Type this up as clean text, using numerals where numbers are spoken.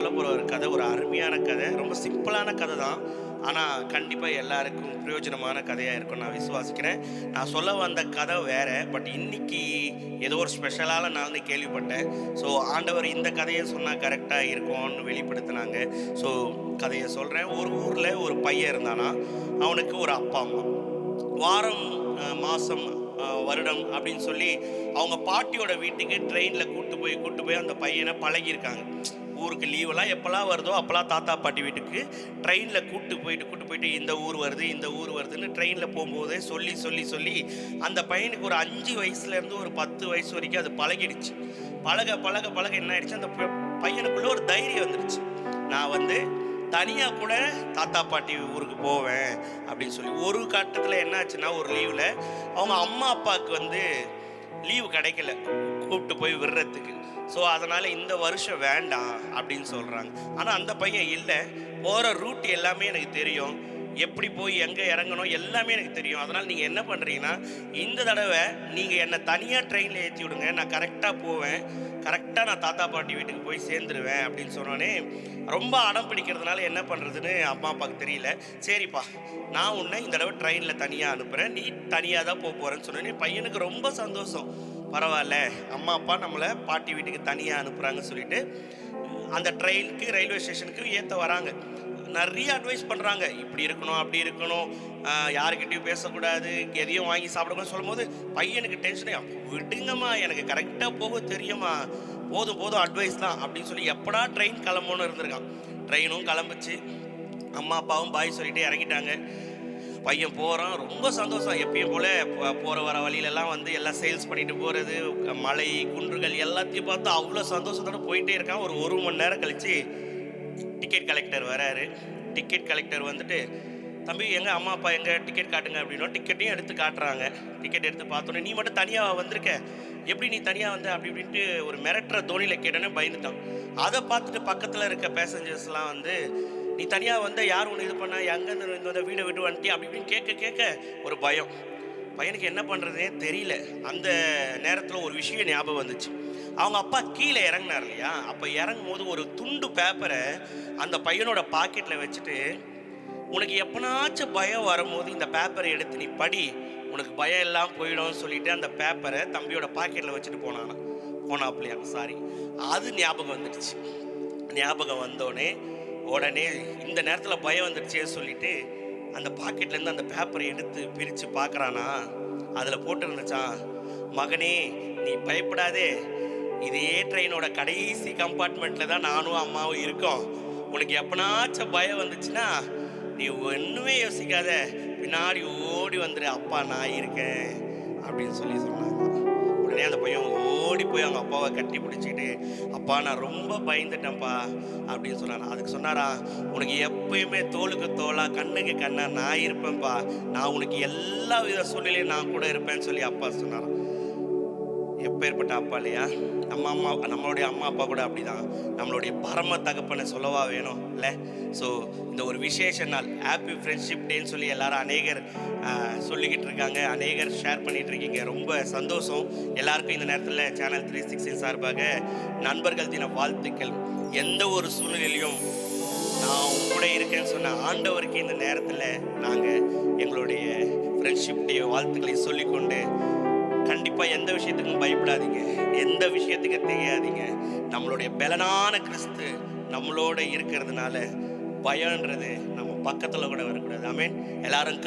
சொல்ல போகிற ஒரு கதை ஒரு அருமையான கதை, ரொம்ப சிம்பிளான கதை தான். ஆனால் கண்டிப்பாக எல்லாருக்கும் பிரயோஜனமான கதையாக இருக்கும்னு நான் விசுவாசிக்கிறேன். நான் சொல்ல வந்த கதை வேறு, பட் இன்னைக்கு ஏதோ ஒரு ஸ்பெஷலான நாள்னு கேள்விப்பட்டேன். ஸோ ஆண்டவர் இந்த கதையை சொன்னால் கரெக்டாக இருக்கும்னு வெளிப்படுத்தினாங்க. ஸோ கதையை சொல்கிறேன். ஒரு ஊரில் ஒரு பையன் இருந்தானா, அவனுக்கு ஒரு அப்பா அம்மா. வாரம் மாதம் வருடம் அப்படின்னு சொல்லி அவங்க பாட்டியோட வீட்டுக்கு ட்ரெயினில் கூட்டு போய் அந்த பையனை பழகியிருக்காங்க. ஊருக்கு லீவெல்லாம் எப்போல்லாம் வருதோ அப்போல்லாம் தாத்தா பாட்டி வீட்டுக்கு ட்ரெயினில் கூட்டு போயிட்டு இந்த ஊர் வருது இந்த ஊர் வருதுன்னு ட்ரெயினில் போகும்போதே சொல்லி சொல்லி சொல்லி அந்த பையனுக்கு ஒரு 5 வயசுலேருந்து ஒரு 10 வயசு வரைக்கும் அது பழகிடுச்சு. பழக பழக பழக என்ன ஆயிடுச்சு, அந்த பையனுக்குள்ளே ஒரு தைரியம் வந்துடுச்சு. நான் வந்து தனியாக கூட தாத்தா பாட்டி ஊருக்கு போவேன் அப்படின்னு சொல்லி. ஒரு கட்டத்தில் என்ன ஆச்சுன்னா, ஒரு லீவில் அவங்க அம்மா அப்பாவுக்கு வந்து லீவு கிடைக்கல கூப்பிட்டு போய் விடுறதுக்கு. ஸோ அதனால் இந்த வருஷம் வேண்டாம் அப்படின்னு சொல்கிறாங்க. ஆனால் அந்த பையன் இல்லை, போகிற ரூட் எல்லாமே எனக்கு தெரியும், எப்படி போய் எங்கே இறங்கணும் எல்லாமே எனக்கு தெரியும். அதனால் நீங்கள் என்ன பண்ணுறீங்கன்னா, இந்த தடவை நீங்கள் என்னை தனியாக ட்ரெயினில் ஏற்றி விடுங்க, நான் கரெக்டாக போவேன், கரெக்டாக நான் தாத்தா பாட்டி வீட்டுக்கு போய் சேர்ந்துருவேன் அப்படின்னு சொன்னோன்னே ரொம்ப அடம் பிடிக்கிறதுனால என்ன பண்ணுறதுன்னு அம்மா அப்பாவுக்கு தெரியல. சரிப்பா, நான் உன்னை இந்த தடவை ட்ரெயினில் தனியாக அனுப்புகிறேன், நீ தனியாக தான் போகிறேன்னு சொன்னோன்னே பையனுக்கு ரொம்ப சந்தோஷம். பரவாயில்ல, அம்மா அப்பா நம்மளை பாட்டி வீட்டுக்கு தனியாக அனுப்புகிறாங்கன்னு சொல்லிட்டு அந்த ட்ரெயினுக்கு ரயில்வே ஸ்டேஷனுக்கு ஏற்ற வராங்க. நிறைய அட்வைஸ் பண்ணுறாங்க, இப்படி இருக்கணும் அப்படி இருக்கணும், யாருக்கிட்டையும் பேசக்கூடாது, எதையும் வாங்கி சாப்பிடக்கூடாது சொல்லும்போது பையனுக்கு டென்ஷனே. விடுங்கம்மா, எனக்கு கரெக்டாக போக தெரியுமா, போதும் அட்வைஸ் தான் அப்படின்னு சொல்லி எப்படா ட்ரெயின் கிளம்புன்னு இருந்திருக்கான். ட்ரெயினும் கிளம்பிச்சு, அம்மா அப்பாவும் பாய் சொல்லிட்டு இறங்கிட்டாங்க. பையன் போகிறான், ரொம்ப சந்தோஷம். எப்பயும் போல் போகிற வர வழியிலலாம் வந்து எல்லாம் சேல்ஸ் பண்ணிட்டு போகிறது, மலை குன்றுகள் எல்லாத்தையும் பார்த்து அவ்வளோ சந்தோஷத்தோடு போயிட்டே இருக்கான். ஒரு மணி நேரம் கழித்து டிக்கெட் கலெக்டர் வராரு. டிக்கெட் கலெக்டர் வந்துட்டு, தம்பி எங்கள் அம்மா அப்பா எங்கே, டிக்கெட் காட்டுங்க அப்படின்னா டிக்கெட்டையும் எடுத்து காட்டுறாங்க. டிக்கெட் எடுத்து பார்த்தோன்னே, நீ மட்டும் தனியாக வந்திருக்க, எப்படி நீ தனியாக வந்த அப்படி இப்படின்ட்டு ஒரு மிரட்டுற தோணியில் கேட்டோன்னே பயந்துட்டான். அதை பார்த்துட்டு பக்கத்தில் இருக்க பேசஞ்சர்ஸ்லாம் வந்து, நீ தனியாக வந்த, யார் ஒன்று இது பண்ணா, எங்கேருந்து இந்த வீடை விட்டு வந்துட்டி அப்படி இப்படின்னு கேட்க ஒரு பயம். பையனுக்கு என்ன பண்ணுறதுனே தெரியல. அந்த நேரத்தில் ஒரு விஷயம் ஞாபகம் வந்துச்சு. அவங்க அப்பா கீழே இறங்கினார் இல்லையா, அப்போ இறங்கும் போது ஒரு துண்டு பேப்பரை அந்த பையனோட பாக்கெட்டில் வச்சுட்டு, உனக்கு எப்பனாச்சும் பயம் வரும்போது இந்த பேப்பரை எடுத்து நீ படி, உனக்கு பயம் எல்லாம் போயிடும்னு சொல்லிட்டு அந்த பேப்பரை தம்பியோட பாக்கெட்டில் வச்சுட்டு போனாப்லையா சாரி. அது ஞாபகம் வந்துடுச்சு. ஞாபகம் வந்தோடனே உடனே இந்த நேரத்தில் பயம் வந்துடுச்சே சொல்லிட்டு அந்த பாக்கெட்லேருந்து அந்த பேப்பரை எடுத்து பிரித்து பார்க்குறானா, அதில் போட்டுருந்துச்சான், மகனே நீ பயப்படாதே, இதே ட்ரெயினோட கடைசி கம்பார்ட்மெண்ட்டில் தான் நானும் அம்மாவும் இருக்கோம், உனக்கு எப்பனாச்சும் பயம் வந்துச்சுன்னா நீ ஒன்றுமே யோசிக்காத, பின்னாடி ஓடி வந்துடு, அப்பா நான் இருக்கேன் அப்படின்னு சொன்னாங்க. உடனே அந்த பையன் ஓடி போய் அவங்க அப்பாவை கட்டி பிடிச்சிட்டு, அப்பா நான் ரொம்ப பயந்துட்டேன்ப்பா அப்படின்னு சொன்னான். அதுக்கு சொன்னாரா, உனக்கு எப்பயுமே தோளுக்கு தோளா கண்ணுக்கு கண்ணா நான் இருப்பேன்ப்பா, நான் உனக்கு எல்லா வித சூழ்நிலையும் நான் கூட இருப்பேன்னு சொல்லி அப்பா சொன்னாராம். எப்பேற்பட்ட அப்பா இல்லையா. நம்மளுடைய அம்மா அப்பா கூட அப்படிதான், நம்மளுடைய பரம தகப்பனை சொல்லவா வேணும் இல்லை. ஸோ இந்த ஒரு விசேஷ நாள், ஹாப்பி ஃப்ரெண்ட்ஷிப் டேன்னு சொல்லி எல்லாரும் அநேகர் சொல்லிக்கிட்டு இருக்காங்க, அநேகர் ஷேர் பண்ணிகிட்டு இருக்கீங்க, ரொம்ப சந்தோஷம். எல்லாருக்கும் இந்த நேரத்தில் சேனல் 360 சார்பாக நண்பர்கள் தின வாழ்த்துக்கள். எந்த ஒரு சூழ்நிலையிலையும் நான் உங்களோட இருக்கேன்னு சொன்ன ஆண்டவருக்கு இந்த நேரத்தில் நாங்கள் எங்களுடைய ஃப்ரெண்ட்ஷிப் டே வாழ்த்துக்களை சொல்லிக்கொண்டு, கண்டிப்பாக எந்த விஷயத்துக்கும் பயப்படாதீங்க, எந்த விஷயத்துக்கு தெரியாதீங்க. நம்மளுடைய பலனான கிறிஸ்து நம்மளோட இருக்கிறதுனால பயன்றது நம்ம பக்கத்தில் கூட வரக்கூடாது. ஆமென். எல்லாரும்